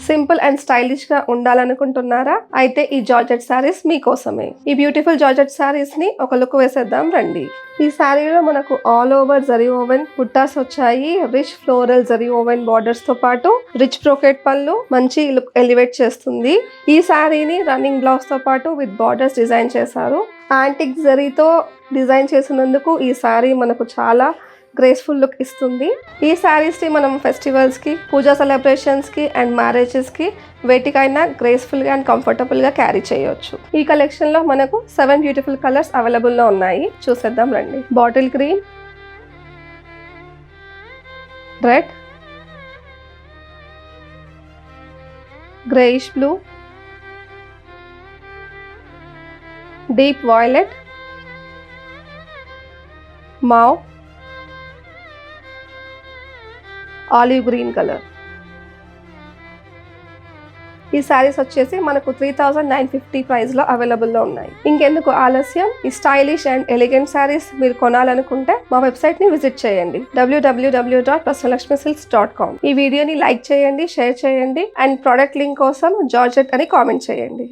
Simple and stylish గా ఉండాలనుకుంటున్నారా? అయితే ఈ జార్జెట్ శారీస్ మీకోసమే. ఈ బ్యూటిఫుల్ జార్జెట్ శారీస్ ని ఒక లుక్ వేసేద్దాం రండి. ఈ శారీలో మనకు all over zari woven buttas వచ్చాయి. Rich floral zari woven borders తో పాటు రిచ్ బ్రోకెట్ పళ్ళు మంచి లుక్ ఎలివేట్ చేస్తుంది. ఈ శారీని రన్నింగ్ బ్లౌజ్ తో పాటు విత్ బార్డర్స్ డిజైన్ చేశారు. యాంటిక్ జరీతో డిజైన్ చేసినందుకు ఈ శారీ మనకు చాలా గ్రేస్ఫుల్ లుక్ ఇస్తుంది. ఈ శారీస్ ని మనం ఫెస్టివల్స్ కి, పూజా సెలబ్రేషన్స్ కి అండ్ మ్యారేజెస్ కి వేటికైనా గ్రేస్ఫుల్ గా అండ్ కంఫర్టబుల్ గా క్యారీ చేయొచ్చు. ఈ కలెక్షన్ లో మనకు 7 బ్యూటిఫుల్ కలర్స్ అవైలబుల్ లో ఉన్నాయి. చూసేద్దాం రండి. Bottle green, red, greyish blue, deep violet, mauve, olive green colour. ఈ శారీస్ వచ్చేసి మనకు 3950 ప్రైస్ లో అవైలబుల్ లో ఉన్నాయి. ఇంకెందుకు ఆలస్యం, ఈ స్టైలిష్ అండ్ ఎలిగెంట్ శారీస్ మీరు కొనాలనుకుంటే మా వెబ్సైట్ ని విజిట్ చేయండి www.prasanalakshmisilks.com. ఈ వీడియోని లైక్ చేయండి, షేర్ చేయండి అండ్ ప్రోడక్ట్ లింక్ కోసం జార్జెట్ అని కామెంట్ చేయండి.